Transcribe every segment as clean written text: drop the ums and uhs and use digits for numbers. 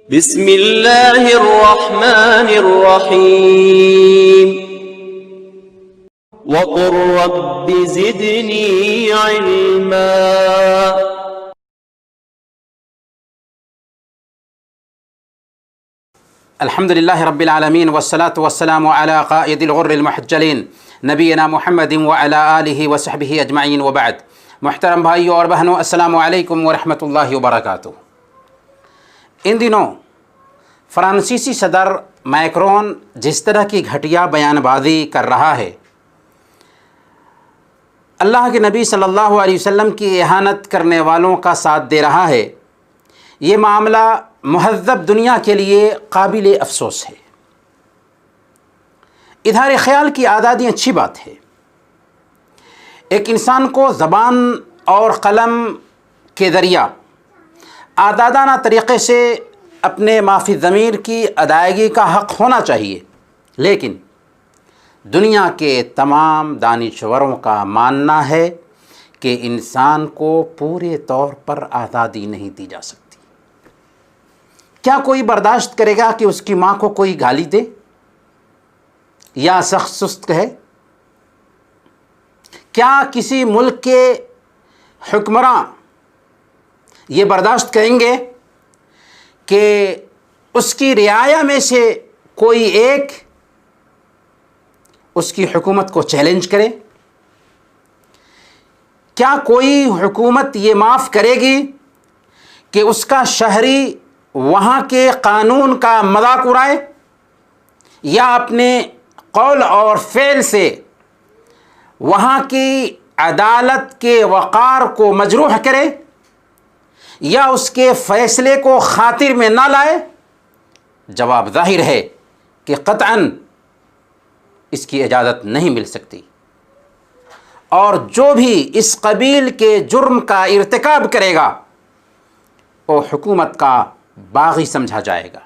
بسم اللہ الرحمن الرحیم وقل رب زدنی علما۔ الحمد للہ رب العالمین والصلاة والسلام علی قائد الغر المحجلین نبینا محمد وعلی آلہ وصحبہ اجمعین وبعد۔ محترم بھائیوں اور بہنوں، السلام علیکم ورحمۃ اللہ وبرکاتہ۔ ان دنوں فرانسیسی صدر میکرون جس طرح کی گھٹیا بیان بازی کر رہا ہے، اللہ کے نبی صلی اللہ علیہ وسلم کی اہانت کرنے والوں کا ساتھ دے رہا ہے، یہ معاملہ مہذب دنیا کے لیے قابل افسوس ہے۔ اظہار خیال کی آزادی اچھی بات ہے۔ ایک انسان کو زبان اور قلم کے ذریعہ آزادانہ طریقے سے اپنے ما فی الضمیر کی ادائیگی کا حق ہونا چاہیے، لیکن دنیا کے تمام دانشوروں کا ماننا ہے کہ انسان کو پورے طور پر آزادی نہیں دی جا سکتی۔ کیا کوئی برداشت کرے گا کہ اس کی ماں کو کوئی گالی دے یا سخت سست کہے؟ کیا کسی ملک کے حکمراں یہ برداشت کریں گے کہ اس کی رعایا میں سے کوئی ایک اس کی حکومت کو چیلنج کرے؟ کیا کوئی حکومت یہ معاف کرے گی کہ اس کا شہری وہاں کے قانون کا مذاق اڑائے یا اپنے قول اور فعل سے وہاں کی عدالت کے وقار کو مجروح کرے یا اس کے فیصلے کو خاطر میں نہ لائے؟ جواب ظاہر ہے کہ قطعاً اس کی اجازت نہیں مل سکتی، اور جو بھی اس قبیل کے جرم کا ارتکاب کرے گا وہ حکومت کا باغی سمجھا جائے گا۔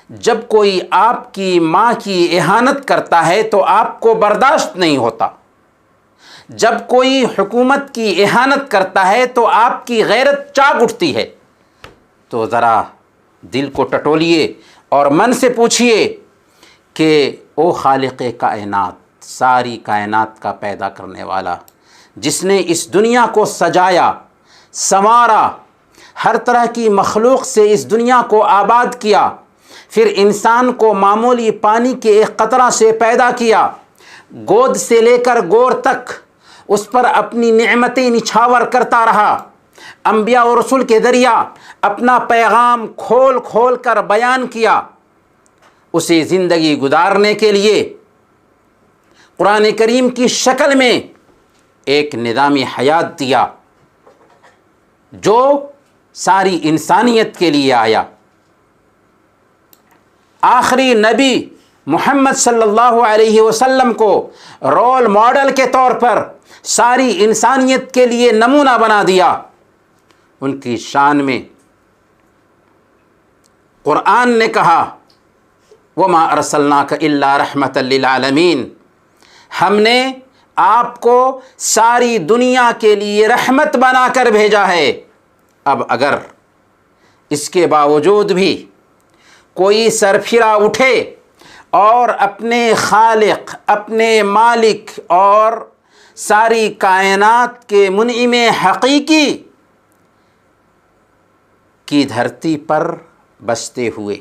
جب کوئی آپ کی ماں کی اہانت کرتا ہے تو آپ کو برداشت نہیں ہوتا، جب کوئی حکومت کی اہانت کرتا ہے تو آپ کی غیرت چاک اٹھتی ہے۔ تو ذرا دل کو ٹٹولیے اور من سے پوچھئے کہ او خالق کائنات، ساری کائنات کا پیدا کرنے والا، جس نے اس دنیا کو سجایا، سنوارا، ہر طرح کی مخلوق سے اس دنیا کو آباد کیا، پھر انسان کو معمولی پانی کے ایک قطرہ سے پیدا کیا، گود سے لے کر گور تک اس پر اپنی نعمتیں نچھاور کرتا رہا، انبیاء و رسول کے ذریعہ اپنا پیغام کھول کھول کر بیان کیا، اسے زندگی گزارنے کے لیے قرآن کریم کی شکل میں ایک نظام حیات دیا جو ساری انسانیت کے لیے آیا۔ آخری نبی محمد صلی اللہ علیہ وسلم کو رول ماڈل کے طور پر ساری انسانیت کے لیے نمونہ بنا دیا۔ ان کی شان میں قرآن نے کہا وَمَا أَرْسَلْنَاكَ إِلَّا رَحْمَةً لِلْعَالَمِينَ، ہم نے آپ کو ساری دنیا کے لیے رحمت بنا کر بھیجا ہے۔ اب اگر اس کے باوجود بھی کوئی سرفرا اٹھے اور اپنے خالق، اپنے مالک اور ساری کائنات کے منعم حقیقی کی دھرتی پر بستے ہوئے،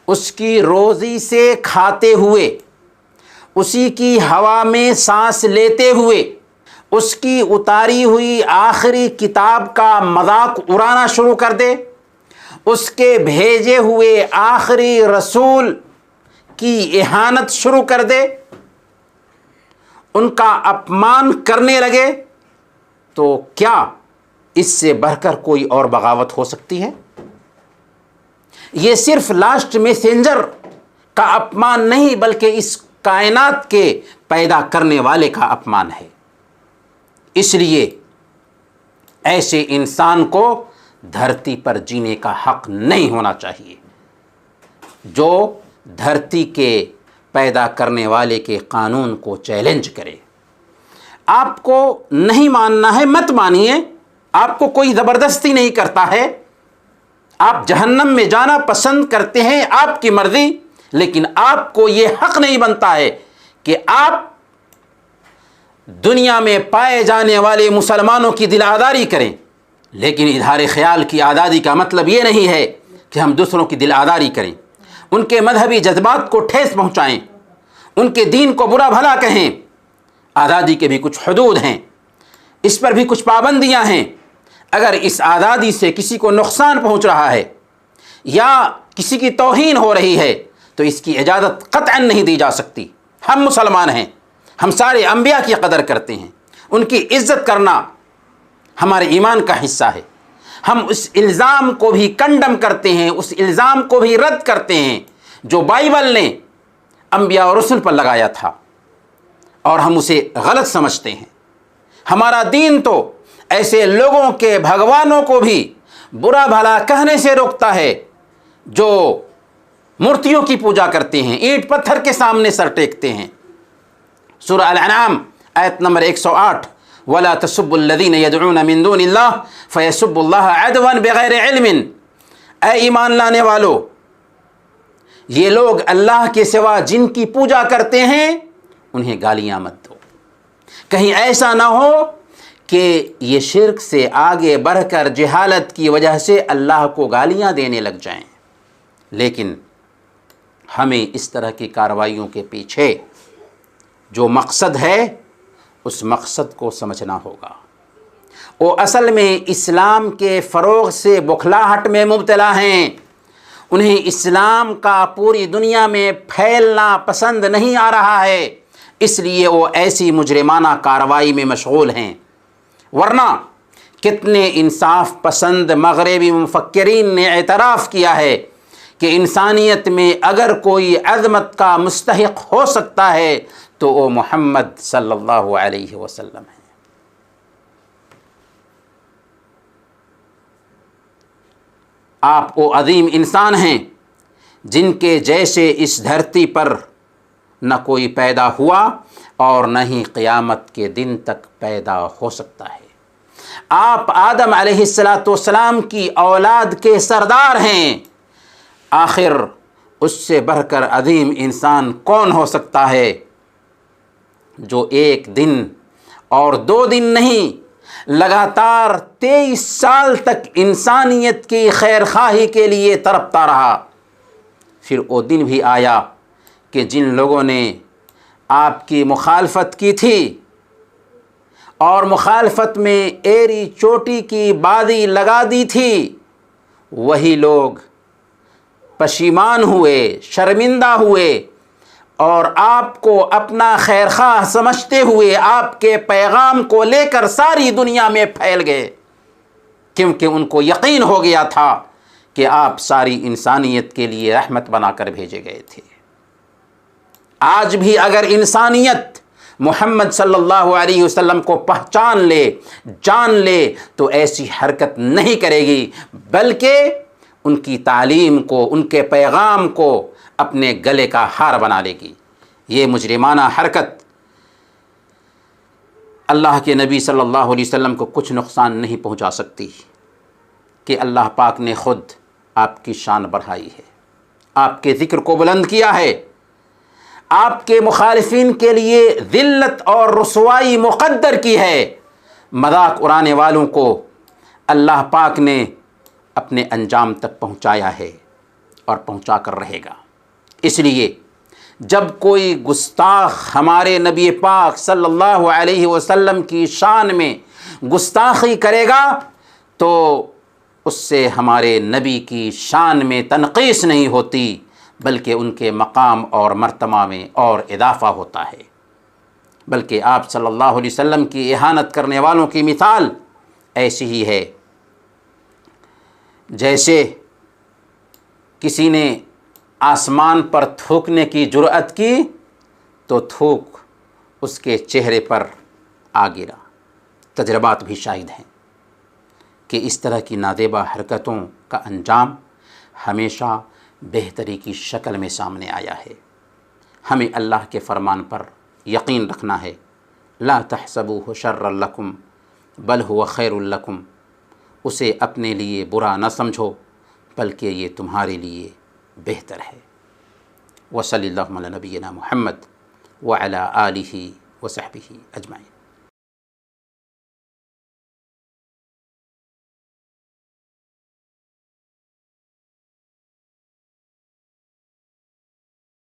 اس کی روزی سے کھاتے ہوئے، اسی کی ہوا میں سانس لیتے ہوئے، اس کی اتاری ہوئی آخری کتاب کا مذاق اڑانا شروع کر دے، اس کے بھیجے ہوئے آخری رسول کی اہانت شروع کر دے، ان کا اپمان کرنے لگے، تو کیا اس سے بڑھ کر کوئی اور بغاوت ہو سکتی ہے؟ یہ صرف لاسٹ میسنجر کا اپمان نہیں بلکہ اس کائنات کے پیدا کرنے والے کا اپمان ہے۔ اس لیے ایسے انسان کو دھرتی پر جینے کا حق نہیں ہونا چاہیے جو دھرتی کے پیدا کرنے والے کے قانون کو چیلنج کرے۔ آپ کو نہیں ماننا ہے، مت مانیے، آپ کو کوئی زبردستی نہیں کرتا ہے، آپ جہنم میں جانا پسند کرتے ہیں، آپ کی مرضی، لیکن آپ کو یہ حق نہیں بنتا ہے کہ آپ دنیا میں پائے جانے والے مسلمانوں کی دل آزاری کریں۔ لیکن اظہار خیال کی آزادی کا مطلب یہ نہیں ہے کہ ہم دوسروں کی دل آزاری کریں، ان کے مذہبی جذبات کو ٹھیس پہنچائیں، ان کے دین کو برا بھلا کہیں۔ آزادی کے بھی کچھ حدود ہیں، اس پر بھی کچھ پابندیاں ہیں۔ اگر اس آزادی سے کسی کو نقصان پہنچ رہا ہے یا کسی کی توہین ہو رہی ہے تو اس کی اجازت قطعاً نہیں دی جا سکتی۔ ہم مسلمان ہیں، ہم سارے انبیاء کی قدر کرتے ہیں، ان کی عزت کرنا ہمارے ایمان کا حصہ ہے۔ ہم اس الزام کو بھی کنڈم کرتے ہیں، اس الزام کو بھی رد کرتے ہیں جو بائبل نے انبیاء اور رسل پر لگایا تھا، اور ہم اسے غلط سمجھتے ہیں۔ ہمارا دین تو ایسے لوگوں کے بھگوانوں کو بھی برا بھلا کہنے سے روکتا ہے جو مورتیوں کی پوجا کرتے ہیں، اینٹ پتھر کے سامنے سر ٹیکتے ہیں۔ سورہ الانعام آیت نمبر 108، وَلَا تَسُبُّوا الَّذِينَ يَدْعُونَ مِن دُونِ اللَّهِ فَيَسُبُّوا اللَّهَ عَدْوًا بِغَيْرِ عِلْمٍ۔ اے ایمان لانے والو، یہ لوگ اللہ کے سوا جن کی پوجا کرتے ہیں انہیں گالیاں مت دو، کہیں ایسا نہ ہو کہ یہ شرک سے آگے بڑھ کر جہالت کی وجہ سے اللہ کو گالیاں دینے لگ جائیں۔ لیکن ہمیں اس طرح کی کارروائیوں کے پیچھے جو مقصد ہے اس مقصد کو سمجھنا ہوگا۔ وہ اصل میں اسلام کے فروغ سے بخلاہٹ میں مبتلا ہیں، انہیں اسلام کا پوری دنیا میں پھیلنا پسند نہیں آ رہا ہے، اس لیے وہ ایسی مجرمانہ کارروائی میں مشغول ہیں۔ ورنہ کتنے انصاف پسند مغربی مفکرین نے اعتراف کیا ہے کہ انسانیت میں اگر کوئی عظمت کا مستحق ہو سکتا ہے تو وہ محمد صلی اللہ علیہ وسلم ہے۔ آپ وہ عظیم انسان ہیں جن کے جیسے اس دھرتی پر نہ کوئی پیدا ہوا اور نہ ہی قیامت کے دن تک پیدا ہو سکتا ہے۔ آپ آدم علیہ السلام کی اولاد کے سردار ہیں۔ آخر اس سے بڑھ کر عظیم انسان کون ہو سکتا ہے جو ایک دن اور 2 دن نہیں، لگاتار 23 سال تک انسانیت کی خیر خواہی کے لیے تڑپتا رہا۔ پھر وہ دن بھی آیا کہ جن لوگوں نے آپ کی مخالفت کی تھی اور مخالفت میں ایری چوٹی کی بازی لگا دی تھی، وہی لوگ پشیمان ہوئے، شرمندہ ہوئے اور آپ کو اپنا خیر خواہ سمجھتے ہوئے آپ کے پیغام کو لے کر ساری دنیا میں پھیل گئے، کیونکہ ان کو یقین ہو گیا تھا کہ آپ ساری انسانیت کے لیے رحمت بنا کر بھیجے گئے تھے۔ آج بھی اگر انسانیت محمد صلی اللہ علیہ وسلم کو پہچان لے، جان لے، تو ایسی حرکت نہیں کرے گی، بلکہ ان کی تعلیم کو، ان کے پیغام کو اپنے گلے کا ہار بنا لے گی۔ یہ مجرمانہ حرکت اللہ کے نبی صلی اللہ علیہ وسلم کو کچھ نقصان نہیں پہنچا سکتی، کہ اللہ پاک نے خود آپ کی شان بڑھائی ہے، آپ کے ذکر کو بلند کیا ہے، آپ کے مخالفین کے لیے ذلت اور رسوائی مقدر کی ہے۔ مذاق اڑانے والوں کو اللہ پاک نے اپنے انجام تک پہنچایا ہے اور پہنچا کر رہے گا۔ اس لیے جب کوئی گستاخ ہمارے نبی پاک صلی اللہ علیہ وسلم کی شان میں گستاخی کرے گا تو اس سے ہمارے نبی کی شان میں تنقیص نہیں ہوتی، بلکہ ان کے مقام اور مرتبہ میں اور اضافہ ہوتا ہے۔ بلکہ آپ صلی اللہ علیہ وسلم کی اہانت کرنے والوں کی مثال ایسی ہی ہے جیسے کسی نے آسمان پر تھوکنے کی جرأت کی تو تھوک اس کے چہرے پر آ گرا۔ تجربات بھی شاہد ہیں کہ اس طرح کی نادیبہ حرکتوں کا انجام ہمیشہ بہتری کی شکل میں سامنے آیا ہے۔ ہمیں اللہ کے فرمان پر یقین رکھنا ہے، لا تحسبوہ شرا لکم بل ہوا خیر لکم، اسے اپنے لیے برا نہ سمجھو بلکہ یہ تمہارے لیے بہتر ہے۔ وصلی اللہ علی نبینا محمد وعلی آلہ وصحبہ اجمعین۔